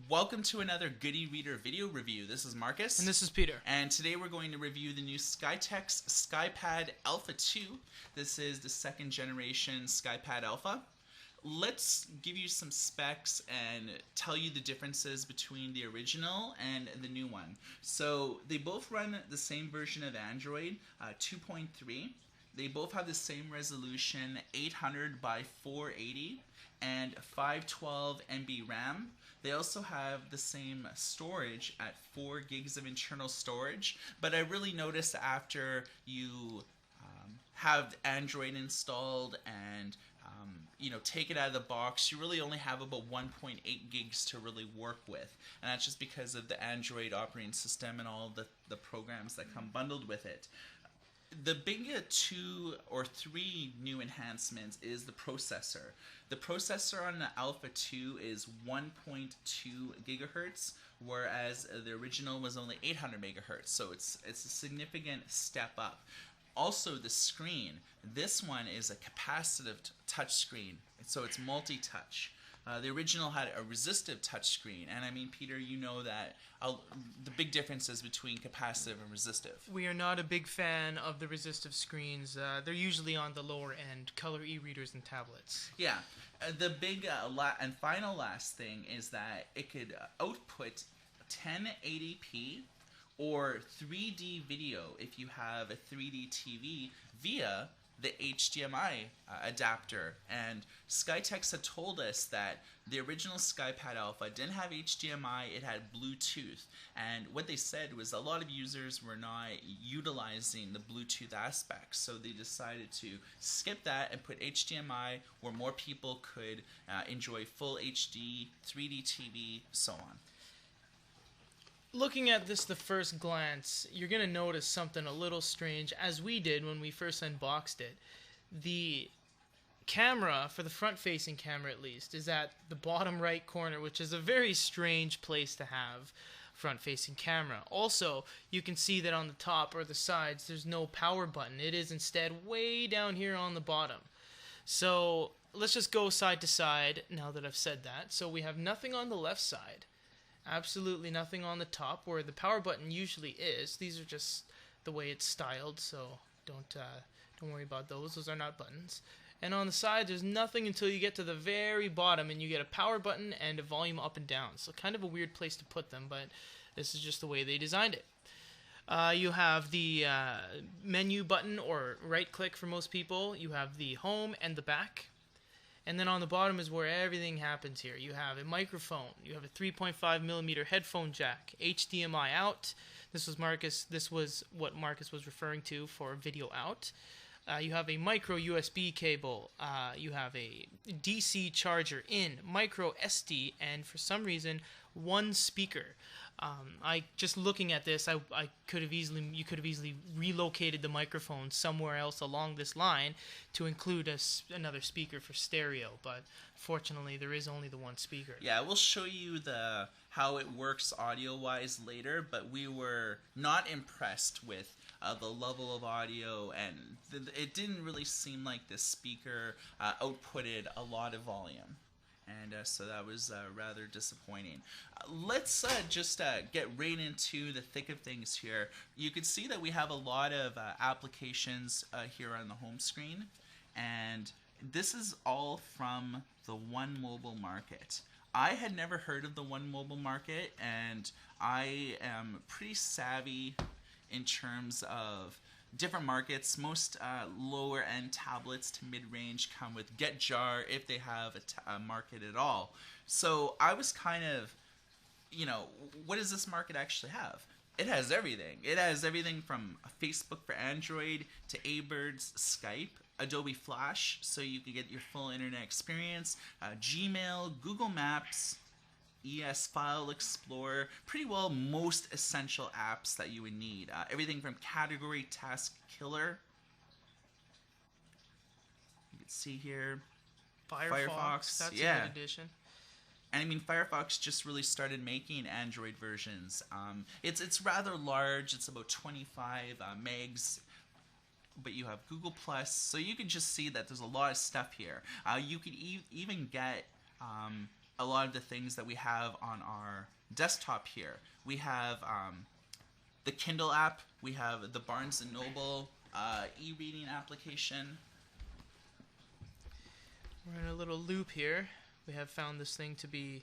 Welcome to another Good eReader video review. This is Marcus. And this is Peter. And today we're going to review the new Skytex Skypad Alpha 2. This is the second generation Skypad Alpha. Let's give you some specs and tell you the differences between the original and the new one. So they both run the same version of Android, 2.3. They both have the same resolution, 800 by 480 and 512 MB RAM. They also have the same storage at 4 gigs of internal storage, but I really noticed after you have Android installed and take it out of the box, you really only have about 1.8 gigs to really work with, and that's just because of the Android operating system and all the programs that come bundled with it. The big 2 or 3 new enhancements is the processor. The processor on the Alpha 2 is 1.2 gigahertz, whereas the original was only 800 megahertz, so it's a significant step up. Also, the screen. This one is a capacitive touch screen, so it's multi-touch. The original had a resistive touchscreen, and I mean, Peter, you know that the big differences between capacitive and resistive. We are not a big fan of the resistive screens. They're usually on the lower end, color e-readers and tablets. Yeah. The big and final last thing is that it could output 1080p or 3D video if you have a 3D TV via the HDMI adapter. And Skytex had told us that the original Skypad Alpha didn't have HDMI, it had Bluetooth. And what they said was a lot of users were not utilizing the Bluetooth aspect, so they decided to skip that and put HDMI where more people could enjoy full HD, 3D TV, so on. Looking at this the first glance, you're going to notice something a little strange, as we did when we first unboxed it. The camera, for the front-facing camera at least, is at the bottom right corner, which is a very strange place to have front-facing camera. Also, you can see that on the top or the sides, there's no power button. It is instead way down here on the bottom. So let's just go side to side now that I've said that. So we have nothing on the left side. Absolutely nothing on the top where the power button usually is. These are just the way it's styled, so don't worry about those. Those are not buttons. And on the side, there's nothing until you get to the very bottom, and you get a power button and a volume up and down. So kind of a weird place to put them, but this is just the way they designed it. You have the menu button, or right-click for most people. You have the home and the back. And then on the bottom is where everything happens here. You have a microphone. You have a 3.5 millimeter headphone jack, HDMI out. This was what Marcus was referring to for video out. You have a micro USB cable. You have a DC charger in, micro SD, and for some reason, one speaker. Just looking at this, you could have easily relocated the microphone somewhere else along this line to include another speaker for stereo, but fortunately there is only the one speaker. Yeah, we'll show you how it works audio-wise later, but we were not impressed with the level of audio, and it didn't really seem like this speaker outputted a lot of volume. And so that was rather disappointing. Let's just get right into the thick of things here. You can see that we have a lot of applications here on the home screen, and this is all from the One Mobile Market. I had never heard of the One Mobile Market, and I am pretty savvy in terms of different markets. Most lower end tablets to mid-range come with GetJar if they have a market at all. So I was kind of, what does this market actually have? It has everything. It has everything from Facebook for Android to eBooks, Skype, Adobe Flash, so you can get your full internet experience, Gmail, Google Maps, ES File Explorer, pretty well most essential apps that you would need. Everything from Category Task Killer. You can see here. Firefox. That's a good addition. And I mean, Firefox just really started making Android versions. It's rather large. It's about 25 megs. But you have Google Plus, so you can just see that there's a lot of stuff here. You could even get a lot of the things that we have on our desktop here. We have the Kindle app. We have the Barnes & Noble e-reading application. We're in a little loop here. We have found this thing to be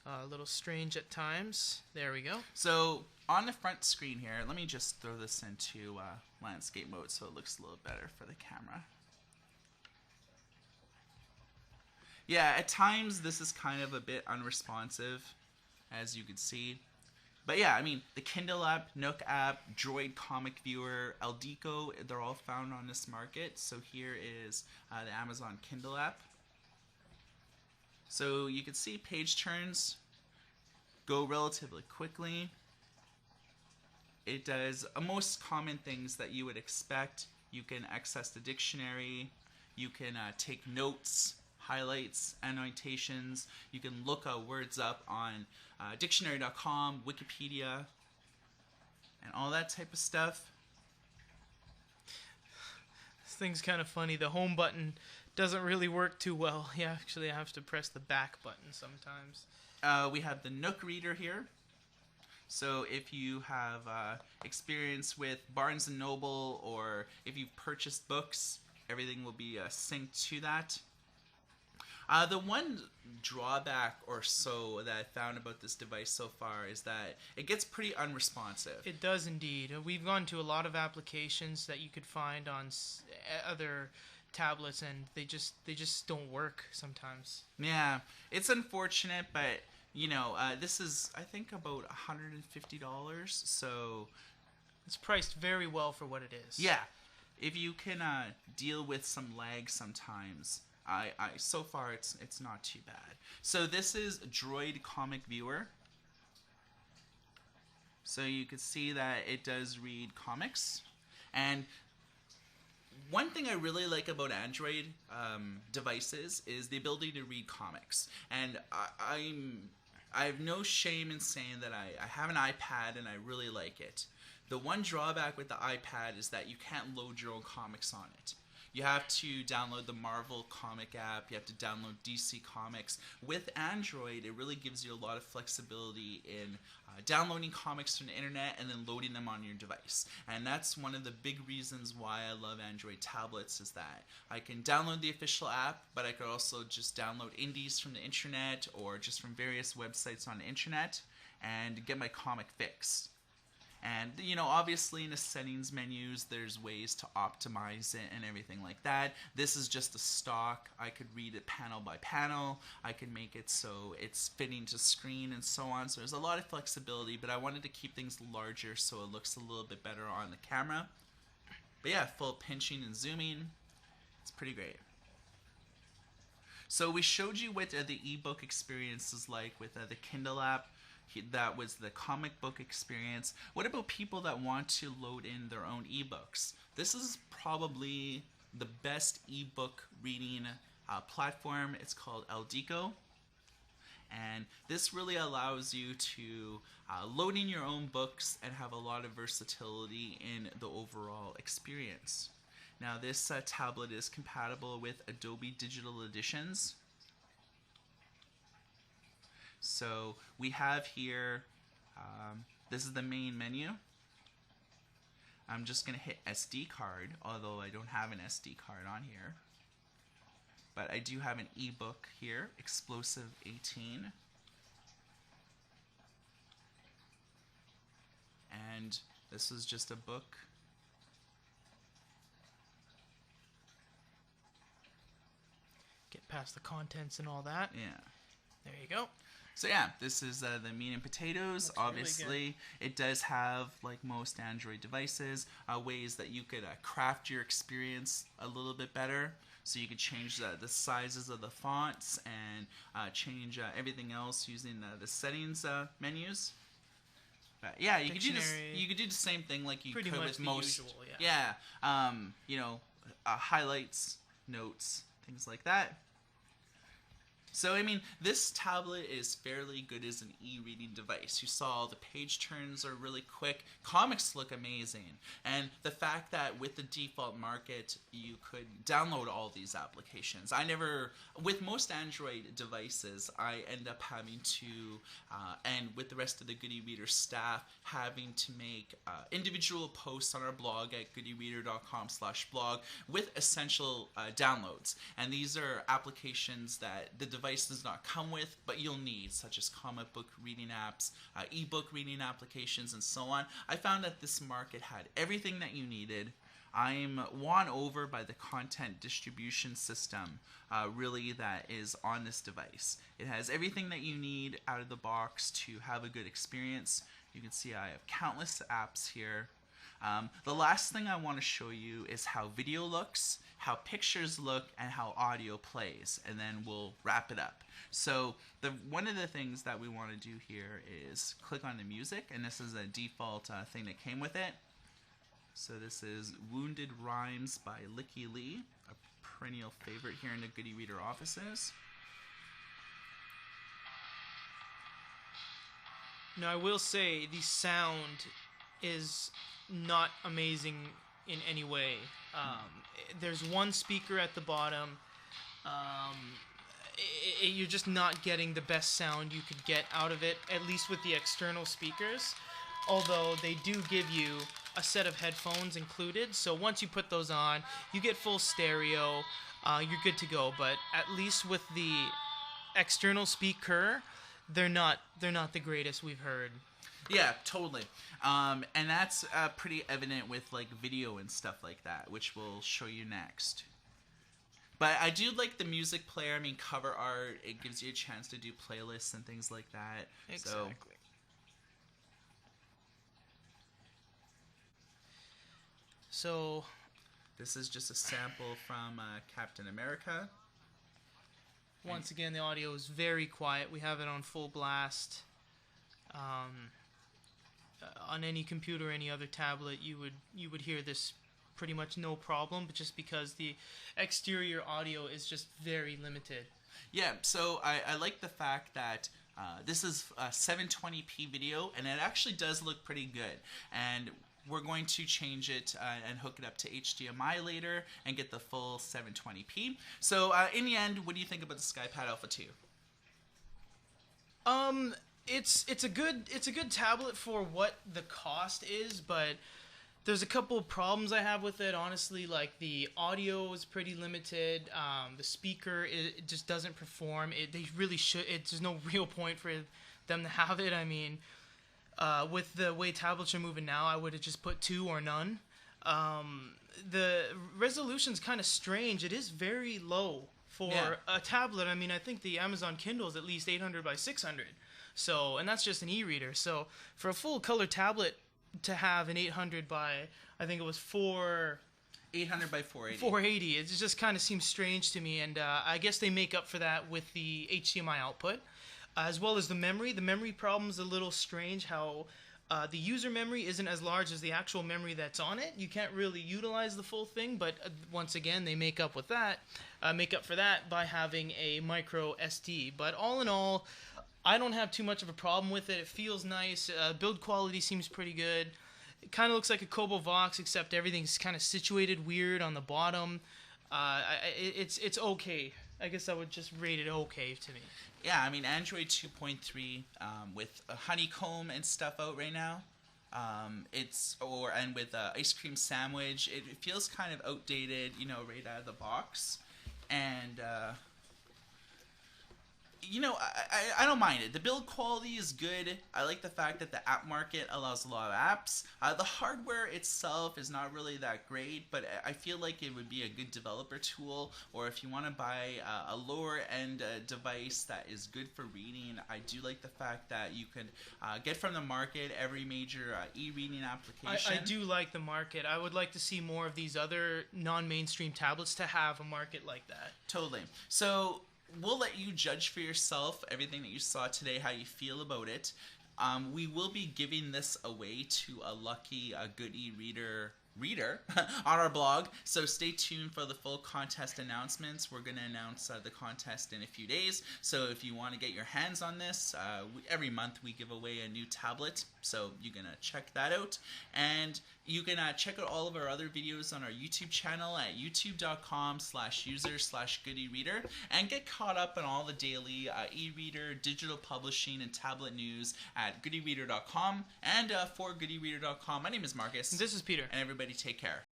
a little strange at times. There we go. So on the front screen here, let me just throw this into landscape mode so it looks a little better for the camera. Yeah, at times this is kind of a bit unresponsive, as you can see. But yeah, I mean, the Kindle app, Nook app, Droid Comic Viewer, Eldico, they're all found on this market. So here is the Amazon Kindle app. So you can see page turns go relatively quickly. It does most common things that you would expect. You can access the dictionary. You can take notes, highlights, annotations. You can look words up on dictionary.com, Wikipedia, and all that type of stuff. This thing's kind of funny. The home button doesn't really work too well. You actually have to press the back button sometimes. We have the Nook reader here. So if you have experience with Barnes & Noble, or if you've purchased books, everything will be synced to that. The one drawback or so that I found about this device so far is that it gets pretty unresponsive. It does indeed. We've gone to a lot of applications that you could find on other tablets, and they just don't work sometimes. Yeah, it's unfortunate, but you know, this is, I think, about $150, so it's priced very well for what it is. Yeah, if you can deal with some lag sometimes, I so far it's not too bad. So this is Droid Comic Viewer. So you can see that it does read comics, and one thing I really like about Android devices is the ability to read comics. And I have no shame in saying that I have an iPad and I really like it. The one drawback with the iPad is that you can't load your own comics on it. You have to download the Marvel comic app. You have to download DC Comics. With Android, it really gives you a lot of flexibility in downloading comics from the internet and then loading them on your device. And that's one of the big reasons why I love Android tablets, is that I can download the official app, but I could also just download indies from the internet or just from various websites on the internet and get my comic fix. And, you know, obviously in the settings menus, there's ways to optimize it and everything like that. This is just a stock. I could read it panel by panel. I could make it so it's fitting to screen and so on. So there's a lot of flexibility, but I wanted to keep things larger so it looks a little bit better on the camera. But yeah, full pinching and zooming. It's pretty great. So we showed you what the ebook experience is like with the Kindle app. That was the comic book experience. What about people that want to load in their own ebooks? This is probably the best ebook reading platform. It's called Eldico. And this really allows you to load in your own books and have a lot of versatility in the overall experience. Now this tablet is compatible with Adobe Digital Editions. So we have here, this is the main menu. I'm just going to hit SD card, although I don't have an SD card on here. But I do have an ebook here, Explosive 18. And this is just a book. Get past the contents and all that. Yeah. There you go. So yeah, this is the meat and potatoes. Looks Obviously, really it does have, like most Android devices, ways that you could craft your experience a little bit better. So you could change the sizes of the fonts and change everything else using the settings menus. But yeah, you could do the same thing like you Pretty could much with the most. usual, Yeah. You know, highlights, notes, things like that. So, I mean, this tablet is fairly good as an e-reading device. You saw the page turns are really quick. Comics look amazing. And the fact that with the default market, you could download all these applications. With most Android devices, I end up having to, and with the rest of the Good eReader staff, having to make individual posts on our blog at goodereader.com/blog with essential downloads. And these are applications that the device does not come with, but you'll need, such as comic book reading apps, ebook reading applications, and so on. I found that this market had everything that you needed. I'm won over by the content distribution system, really, that is on this device. It has everything that you need out of the box to have a good experience. You can see I have countless apps here. The last thing I want to show you is how video looks, how pictures look, and how audio plays, and then we'll wrap it up. So one of the things that we want to do here is click on the music, and this is a default thing that came with it. So this is Wounded Rhymes by Licky Lee, a perennial favorite here in the Good eReader offices. Now, I will say the sound is not amazing in any way. There's one speaker at the bottom. You're just not getting the best sound you could get out of it, at least with the external speakers. Although they do give you a set of headphones included, so once you put those on, you get full stereo. You're good to go. But at least with the external speaker, they're not the greatest we've heard. Yeah, totally. And that's pretty evident with like video and stuff like that, which we'll show you next. But I do like the music player. I mean, cover art, it gives you a chance to do playlists and things like that. Exactly. So this is just a sample from Captain America. Once again, the audio is very quiet. We have it on full blast. On any computer, any other tablet, you would hear this pretty much no problem, but just because the exterior audio is just very limited. Yeah, so I like the fact that this is a 720p video, and it actually does look pretty good. And we're going to change it and hook it up to HDMI later and get the full 720p. So in the end, what do you think about the Skypad Alpha 2? It's a good tablet for what the cost is, but there's a couple of problems I have with it. Honestly, like the audio is pretty limited. The speaker it just doesn't perform. They really should. There's no real point for them to have it. I mean, with the way tablets are moving now, I would have just put 2 or none. The resolution's kind of strange. It is very low for a tablet. I mean, I think the Amazon Kindle is at least 800 by 600. So, and that's just an e-reader. So, for a full color tablet to have an 800 by, I think it was 800 by 480. 480. It just kind of seems strange to me, and I guess they make up for that with the HDMI output, as well as the memory. The memory problem's a little strange. How the user memory isn't as large as the actual memory that's on it. You can't really utilize the full thing, but once again, they make up for that by having a micro SD. But all in all, I don't have too much of a problem with it. It feels nice. Build quality seems pretty good. It kind of looks like a Kobo Vox, except everything's kind of situated weird on the bottom. It's okay. I guess I would just rate it okay to me. Yeah, I mean, Android 2.3 with a honeycomb and stuff out right now. And with ice cream sandwich, it feels kind of outdated, right out of the box. And I don't mind it. The build quality is good. I like the fact that the app market allows a lot of apps. The hardware itself is not really that great, but I feel like it would be a good developer tool, or if you want to buy a lower end device that is good for reading. I do like the fact that you could get from the market every major e-reading application. I do like the market. I would like to see more of these other non-mainstream tablets to have a market like that. Totally. So we'll let you judge for yourself everything that you saw today, how you feel about it. We will be giving this away to a lucky Good e-reader reader on our blog. So stay tuned for the full contest announcements. We're going to announce the contest in a few days. So if you want to get your hands on this, every month we give away a new tablet. So you're going to check that out. And you can check out all of our other videos on our YouTube channel at youtube.com/user/goodyreader and get caught up on all the daily e-reader, digital publishing, and tablet news at goodyreader.com and for goodyreader.com. My name is Marcus. This is Peter. And everybody take care.